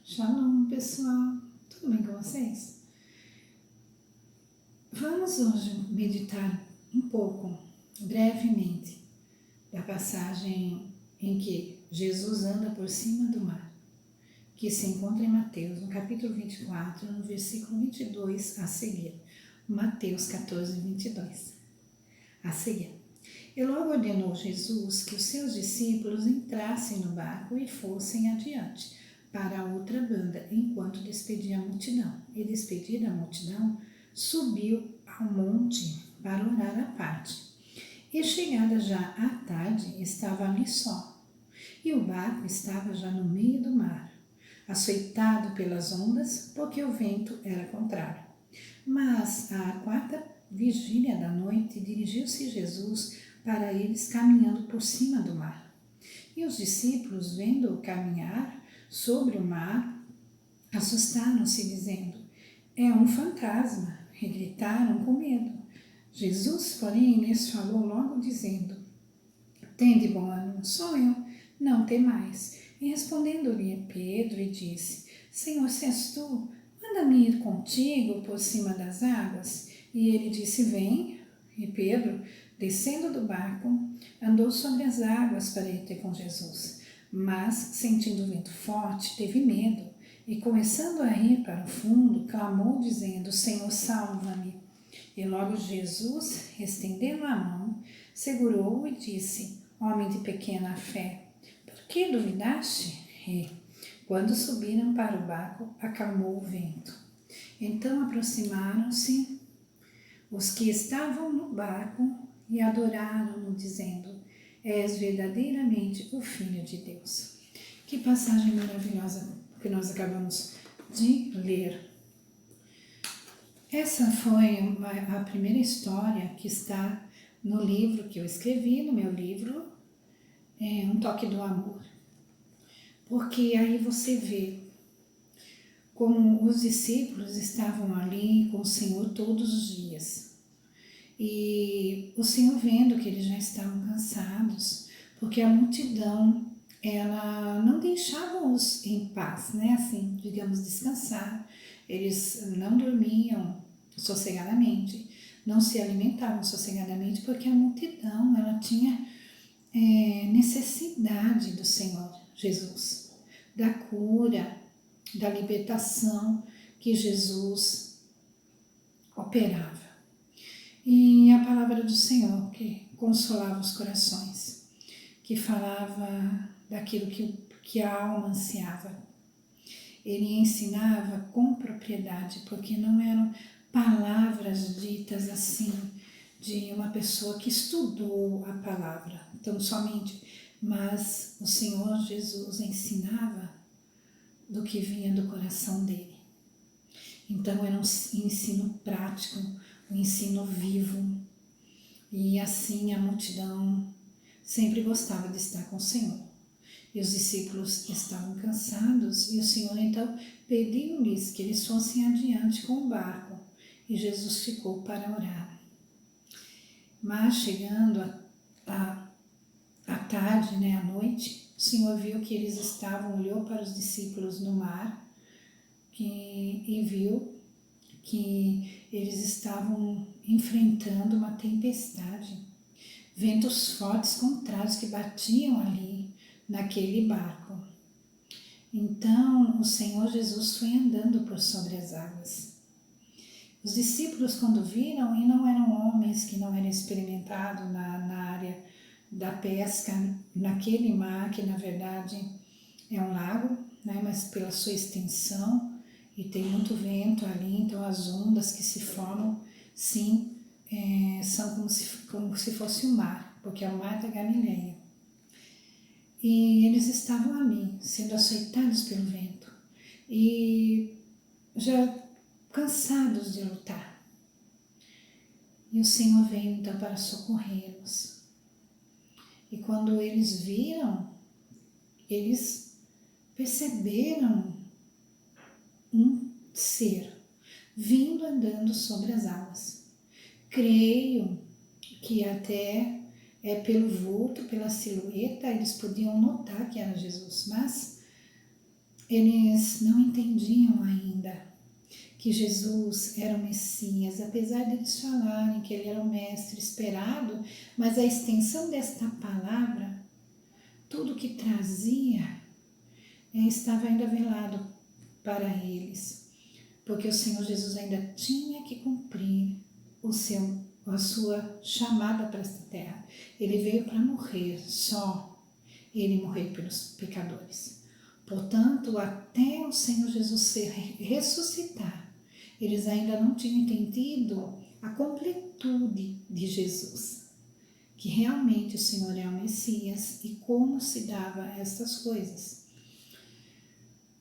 Shalom, pessoal! Tudo bem com vocês? Vamos hoje meditar um pouco, brevemente, da passagem em que Jesus anda por cima do mar, que se encontra em Mateus, no capítulo 24, no versículo 22 a seguir. Mateus 14, 22. A seguir. E logo ordenou Jesus que os seus discípulos entrassem no barco e fossem adiante, para a outra banda, enquanto despedia a multidão. E despedida a multidão, subiu ao monte para orar à parte. E chegada já à tarde, estava ali só. E o barco estava já no meio do mar, açoitado pelas ondas, porque o vento era contrário. Mas à quarta vigília da noite, dirigiu-se Jesus para eles caminhando por cima do mar. E os discípulos, vendo-o caminhar sobre o mar, assustaram-se, dizendo: é um fantasma, e gritaram com medo. Jesus, porém, lhes falou logo, dizendo: tende bom ânimo, sou eu, não temais. E respondendo-lhe Pedro, e disse: Senhor, se és tu, manda-me ir contigo por cima das águas. E ele disse: vem. E Pedro, descendo do barco, andou sobre as águas para ir ter com Jesus. Mas, sentindo o vento forte, teve medo, e começando a ir para o fundo, clamou, dizendo: Senhor, salva-me. E logo Jesus, estendendo a mão, segurou-o e disse: homem de pequena fé, por que duvidaste? E, quando subiram para o barco, acalmou o vento. Então aproximaram-se os que estavam no barco e adoraram-no, dizendo: és verdadeiramente o Filho de Deus. Que passagem maravilhosa que nós acabamos de ler. Essa foi a primeira história que está no livro que eu escrevi, no meu livro, Um Toque do Amor. Porque aí você vê como os discípulos estavam ali com o Senhor todos os dias. E o Senhor vendo que eles já estavam cansados, porque a multidão, ela não deixava-os em paz, né? Assim, digamos, descansar. Eles não dormiam sossegadamente, não se alimentavam sossegadamente, porque a multidão, ela tinha necessidade do Senhor Jesus, da cura, da libertação que Jesus operava. E a palavra do Senhor que consolava os corações, que falava daquilo que a alma ansiava. Ele ensinava com propriedade, porque não eram palavras ditas assim de uma pessoa que estudou a palavra, tão somente, mas o Senhor Jesus ensinava do que vinha do coração dele. Então era um ensino prático, um ensino vivo, e assim a multidão sempre gostava de estar com o Senhor. E os discípulos estavam cansados, e o Senhor então pediu-lhes que eles fossem adiante com o barco, e Jesus ficou para orar. Mas chegando à tarde, né, à noite, o Senhor viu que eles estavam, olhou para os discípulos no mar e viu que eles estavam enfrentando uma tempestade, ventos fortes contrários que batiam ali naquele barco. Então o Senhor Jesus foi andando por sobre as águas. Os discípulos, quando viram, e não eram homens que não eram experimentados na área da pesca, naquele mar que na verdade é um lago, né, mas pela sua extensão, e tem muito vento ali, então as ondas que se formam, sim, são como se fosse o mar, porque é o mar da Galileia. E eles estavam ali, sendo açoitados pelo vento, e já cansados de lutar. E o Senhor veio então para socorrê-los. E quando eles viram, eles perceberam um ser vindo andando sobre as águas. Creio que até pelo vulto, pela silhueta, eles podiam notar que era Jesus, mas eles não entendiam ainda que Jesus era o Messias, apesar de eles falarem que ele era o mestre esperado, mas a extensão desta palavra, tudo que trazia, estava ainda velado para eles, porque o Senhor Jesus ainda tinha que cumprir a sua chamada para esta terra. Ele veio para morrer, só ele morreu pelos pecadores. Portanto, até o Senhor Jesus se ressuscitar, eles ainda não tinham entendido a completude de Jesus, que realmente o Senhor é o Messias e como se dava essas coisas.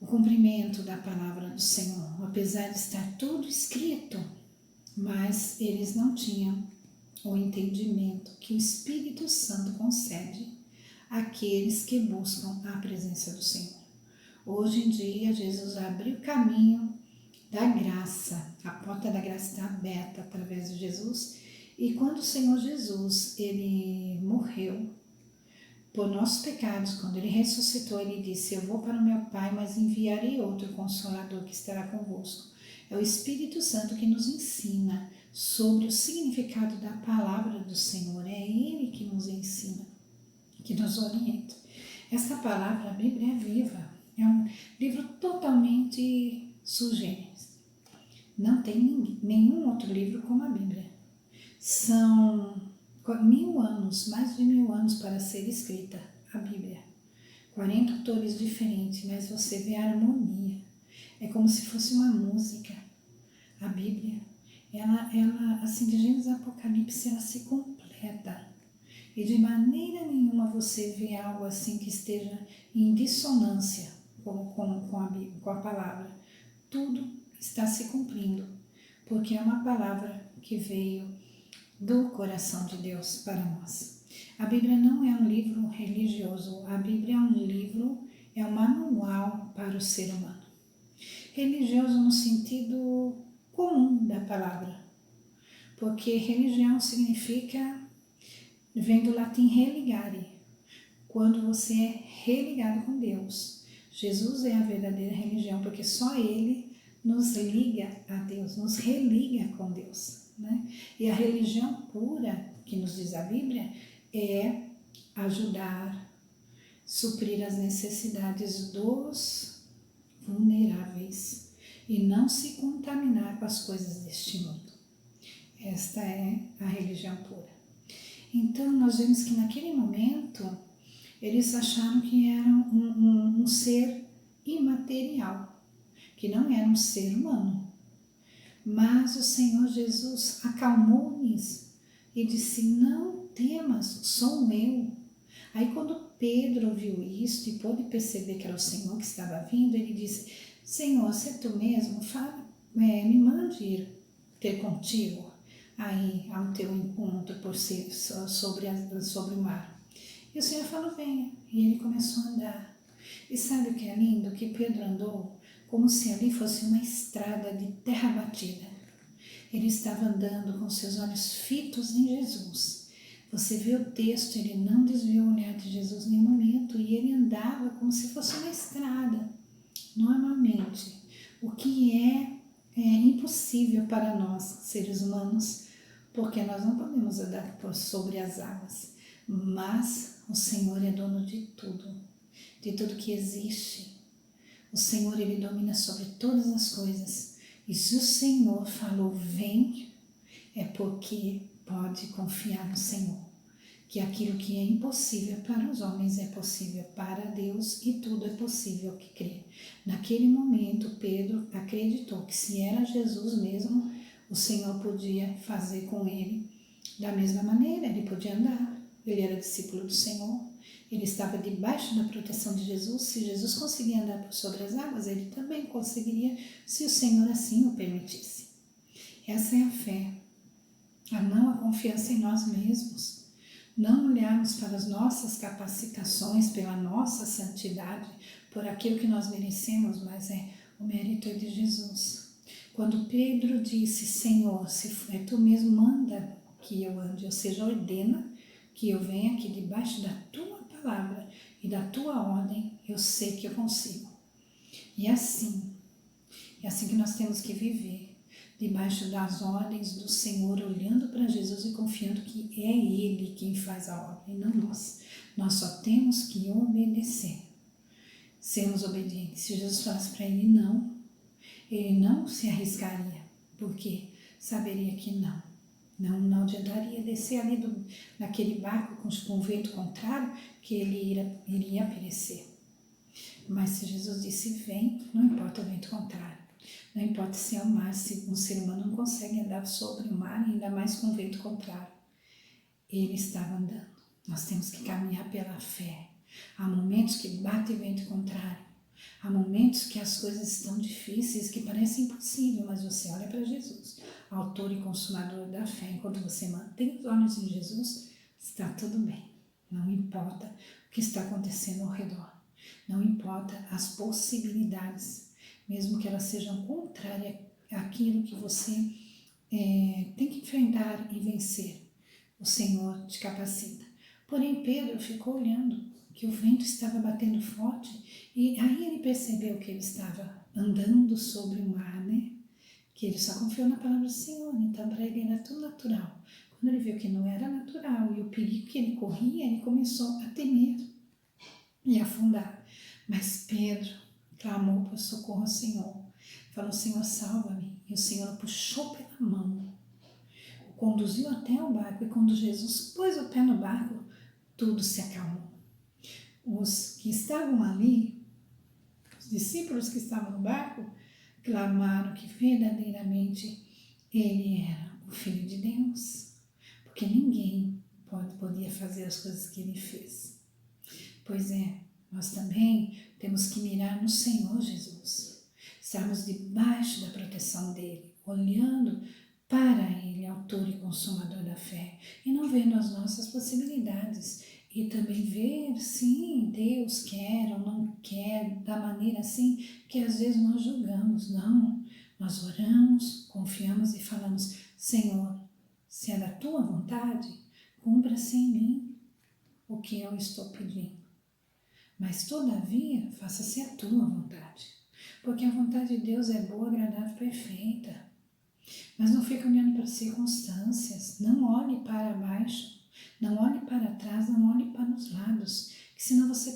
O cumprimento da palavra do Senhor, apesar de estar tudo escrito, mas eles não tinham o entendimento que o Espírito Santo concede àqueles que buscam a presença do Senhor. Hoje em dia, Jesus abriu o caminho da graça, a porta da graça está aberta através de Jesus, e quando o Senhor Jesus, ele morreu por nossos pecados, quando ele ressuscitou, ele disse: eu vou para o meu Pai, mas enviarei outro Consolador que estará convosco. É o Espírito Santo que nos ensina sobre o significado da palavra do Senhor, é ele que nos ensina, que nos orienta. Essa palavra, a Bíblia é viva, é um livro totalmente sui generis. Não tem nenhum outro livro como a Bíblia. São 1000 anos, mais de 1000 anos para ser escrita a Bíblia. 40 autores diferentes, mas você vê a harmonia. É como se fosse uma música. A Bíblia, ela assim, de Gênesis a Apocalipse, ela se completa. E de maneira nenhuma você vê algo assim que esteja em dissonância com a Bíblia, com a palavra. Tudo está se cumprindo, porque é uma palavra que veio do coração de Deus para nós. A Bíblia não é um livro religioso, a Bíblia é um livro, é um manual para o ser humano. Religioso no sentido comum da palavra, porque religião significa, vem do latim religare, quando você é religado com Deus. Jesus é a verdadeira religião, porque só Ele nos liga a Deus, nos religa com Deus, né? E a religião pura, que nos diz a Bíblia, é ajudar, suprir as necessidades dos vulneráveis e não se contaminar com as coisas deste mundo. Esta é a religião pura. Então, nós vemos que naquele momento, eles acharam que era um ser imaterial, que não era um ser humano. Mas o Senhor Jesus acalmou-lhes e disse: não temas, sou eu. Aí quando Pedro ouviu isso e pôde perceber que era o Senhor que estava vindo, ele disse: Senhor, se é tu mesmo, me mande ir ter contigo aí ao teu encontro sobre o mar. E o Senhor falou: venha. E ele começou a andar. E sabe o que é lindo? Que Pedro andou como se ali fosse uma estrada de terra batida. Ele estava andando com seus olhos fitos em Jesus. Você vê o texto, ele não desviou o olhar de Jesus em nenhum momento, e ele andava como se fosse uma estrada. Normalmente, o que é impossível para nós, seres humanos, porque nós não podemos andar sobre as águas, mas o Senhor é dono de tudo que existe. O Senhor, ele domina sobre todas as coisas. E se o Senhor falou vem, é porque pode confiar no Senhor. Que aquilo que é impossível para os homens é possível para Deus, e tudo é possível que crê. Naquele momento, Pedro acreditou que se era Jesus mesmo, o Senhor podia fazer com ele da mesma maneira, ele podia andar. Ele era discípulo do Senhor, ele estava debaixo da proteção de Jesus. Se Jesus conseguia andar sobre as águas, ele também conseguiria, se o Senhor assim o permitisse. Essa é a fé, não a confiança em nós mesmos, não olharmos para as nossas capacitações, pela nossa santidade, por aquilo que nós merecemos, mas é o mérito de Jesus. Quando Pedro disse: Senhor, se é tu mesmo, manda que eu ande, ou seja, ordena que eu venha aqui debaixo da tua palavra e da tua ordem, eu sei que eu consigo. E é assim que nós temos que viver, debaixo das ordens do Senhor, olhando para Jesus e confiando que é Ele quem faz a obra e não nós. Nós só temos que obedecer, sermos obedientes. Se Jesus falasse para ele não se arriscaria, porque saberia que não adiantaria descer ali naquele barco com o vento contrário, que ele iria perecer. Mas se Jesus disse vem, não importa o vento contrário, não importa se é o mar, se um ser humano não consegue andar sobre o mar, ainda mais com o vento contrário. Ele estava andando. Nós temos que caminhar pela fé. Há momentos que bate vento contrário, há momentos que as coisas estão difíceis, que parecem impossível, mas você olha para Jesus, autor e consumador da fé. Enquanto você mantém os olhos em Jesus, está tudo bem. Não importa o que está acontecendo ao redor, não importa as possibilidades, mesmo que elas sejam contrárias àquilo que você tem que enfrentar e vencer. O Senhor te capacita. Porém, Pedro ficou olhando que o vento estava batendo forte e aí ele percebeu que ele estava andando sobre o mar, né? Que ele só confiou na palavra do Senhor, então para ele era tudo natural. Quando ele viu que não era natural e o perigo que ele corria, ele começou a temer e afundar. Mas Pedro clamou por socorro ao Senhor, falou: Senhor, salva-me. E o Senhor o puxou pela mão, o conduziu até o barco, e quando Jesus pôs o pé no barco, tudo se acalmou. Os que estavam ali, os discípulos que estavam no barco, clamaram que verdadeiramente ele era o Filho de Deus, porque ninguém podia fazer as coisas que ele fez. Pois é, nós também temos que mirar no Senhor Jesus, estarmos debaixo da proteção dele, olhando para ele, autor e consumador da fé, e não vendo as nossas possibilidades, e também ver, sim, Deus quer ou não quer, da maneira assim que às vezes nós julgamos. Não, nós oramos, confiamos e falamos: Senhor, se é da tua vontade, cumpra-se em mim o que eu estou pedindo. Mas todavia, faça-se a tua vontade, porque a vontade de Deus é boa, agradável e perfeita. Mas não fique olhando para as circunstâncias, não olhe para baixo, não olhe para trás, não olhe para os lados, que senão você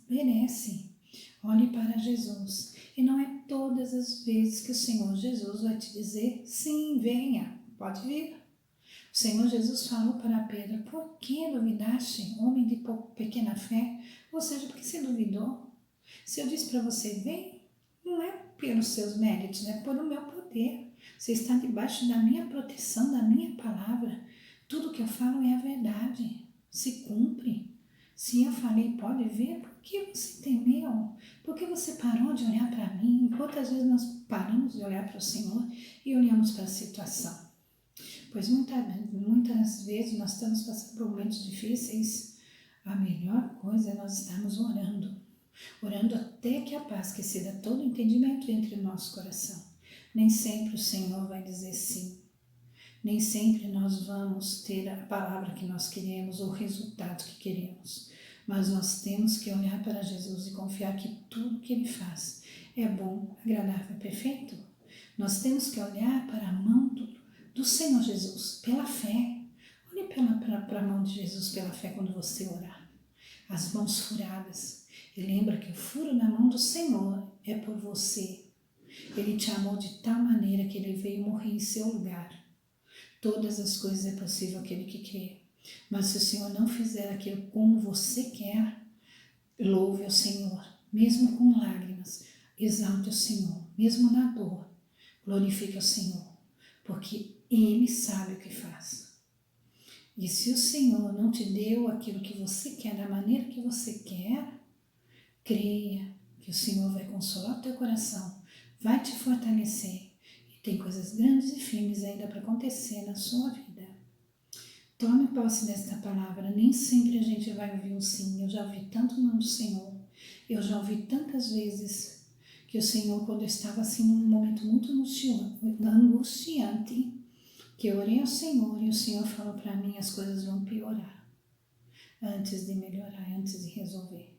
perece. Olhe para Jesus. E não é todas as vezes que o Senhor Jesus vai te dizer: sim, venha, pode vir. O Senhor Jesus falou para Pedro: por que duvidaste, homem de pequena fé? Ou seja, porque você duvidou? Se eu disse para você: vem, não é pelos seus méritos, é por o meu poder. Você está debaixo da minha proteção, da minha palavra. Tudo que eu falo é a verdade, se cumpre. Se eu falei pode ver, por que você temeu? Por que você parou de olhar para mim? Quantas vezes nós paramos de olhar para o Senhor e olhamos para a situação? Pois muitas vezes nós estamos passando por momentos difíceis. A melhor coisa é nós estarmos orando até que a paz que exceda todo entendimento entre o nosso coração. Nem sempre o Senhor vai dizer sim. Nem sempre nós vamos ter a palavra que nós queremos ou o resultado que queremos. Mas nós temos que olhar para Jesus e confiar que tudo que Ele faz é bom, agradável e perfeito. Nós temos que olhar para a mão do Senhor Jesus pela fé. Olhe para a mão de Jesus pela fé quando você orar. As mãos furadas. E lembra que o furo na mão do Senhor é por você. Ele te amou de tal maneira que Ele veio morrer em seu lugar. Todas as coisas é possível aquele que crê. Mas se o Senhor não fizer aquilo como você quer, louve ao Senhor, mesmo com lágrimas. Exalte o Senhor, mesmo na dor. Glorifique o Senhor, porque Ele sabe o que faz. E se o Senhor não te deu aquilo que você quer, da maneira que você quer, creia que o Senhor vai consolar o teu coração, vai te fortalecer. E tem coisas grandes e firmes ainda para acontecer na sua vida. Tome posse desta palavra. Nem sempre a gente vai ouvir um sim. Eu já ouvi tanto o nome do Senhor. Eu já ouvi tantas vezes que o Senhor, quando eu estava assim num momento muito angustiante, que eu orei ao Senhor e o Senhor falou para mim: as coisas vão piorar antes de melhorar, antes de resolver.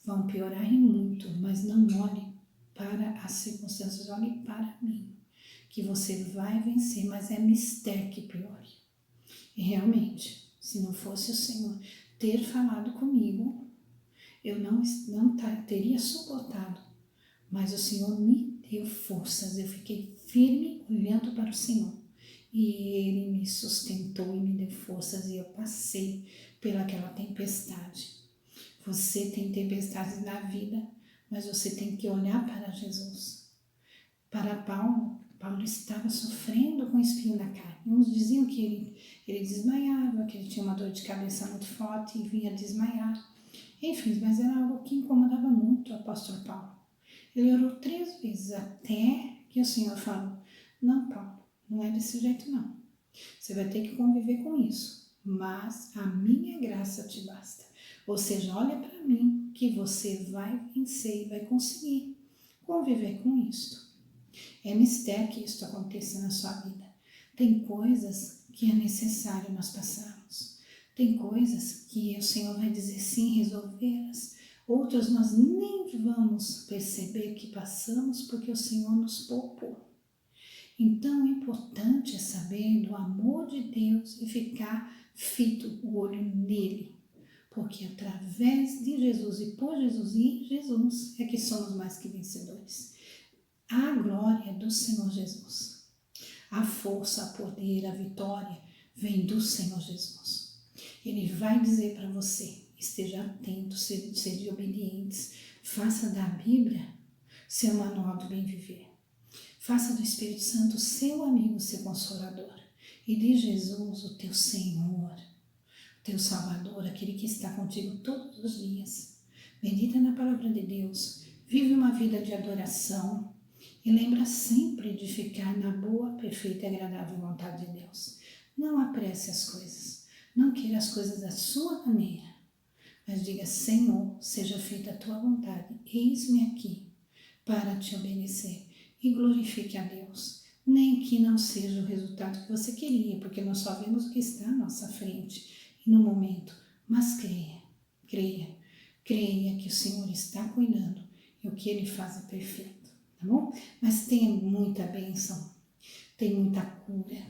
Vão piorar e muito, mas não olhe para as circunstâncias, olhe para mim, que você vai vencer, mas é mistério que piore. E realmente, se não fosse o Senhor ter falado comigo, eu não teria suportado, mas o Senhor me deu forças, eu fiquei firme olhando para o Senhor. E Ele me sustentou e me deu forças e eu passei pelaquela tempestade. Você tem tempestades na vida, mas você tem que olhar para Jesus. Para Paulo estava sofrendo com espinho na carne. Uns diziam que ele desmaiava, que ele tinha uma dor de cabeça muito forte e vinha desmaiar. Enfim, mas era algo que incomodava muito o apóstolo Paulo. Ele orou 3 vezes até que o Senhor falou: não, Paulo, não é desse jeito não. Você vai ter que conviver com isso, mas a minha graça te basta. Ou seja, olha para mim que você vai vencer e vai conseguir conviver com isso. É mistério que isso aconteça na sua vida. Tem coisas que é necessário nós passarmos. Tem coisas que o Senhor vai dizer sim, resolvê-las. Outras nós nem vamos perceber que passamos porque o Senhor nos poupou. Então é importante saber do amor de Deus e ficar fito o olho nele. Porque através de Jesus e por Jesus e em Jesus é que somos mais que vencedores. A glória do Senhor Jesus, a força, o poder, a vitória vem do Senhor Jesus. Ele vai dizer para você: esteja atento, seja obedientes, faça da Bíblia seu manual do bem viver. Faça do Espírito Santo seu amigo, seu consolador. E de Jesus o teu Senhor, o teu Salvador, aquele que está contigo todos os dias. Medita na palavra de Deus, vive uma vida de adoração e lembra sempre de ficar na boa, perfeita e agradável vontade de Deus. Não apresse as coisas, não queira as coisas da sua maneira, mas diga: Senhor, seja feita a tua vontade, eis-me aqui para te obedecer. E glorifique a Deus, nem que não seja o resultado que você queria, porque nós só vemos o que está à nossa frente e no momento, mas creia que o Senhor está cuidando e o que Ele faz é perfeito, tá bom? Mas tenha muita bênção, tem muita cura,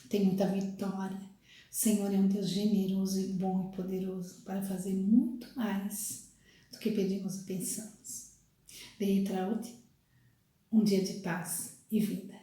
tem muita vitória. O Senhor é um Deus generoso e bom e poderoso para fazer muito mais do que pedimos e pensamos. Letra um dia de paz e vida.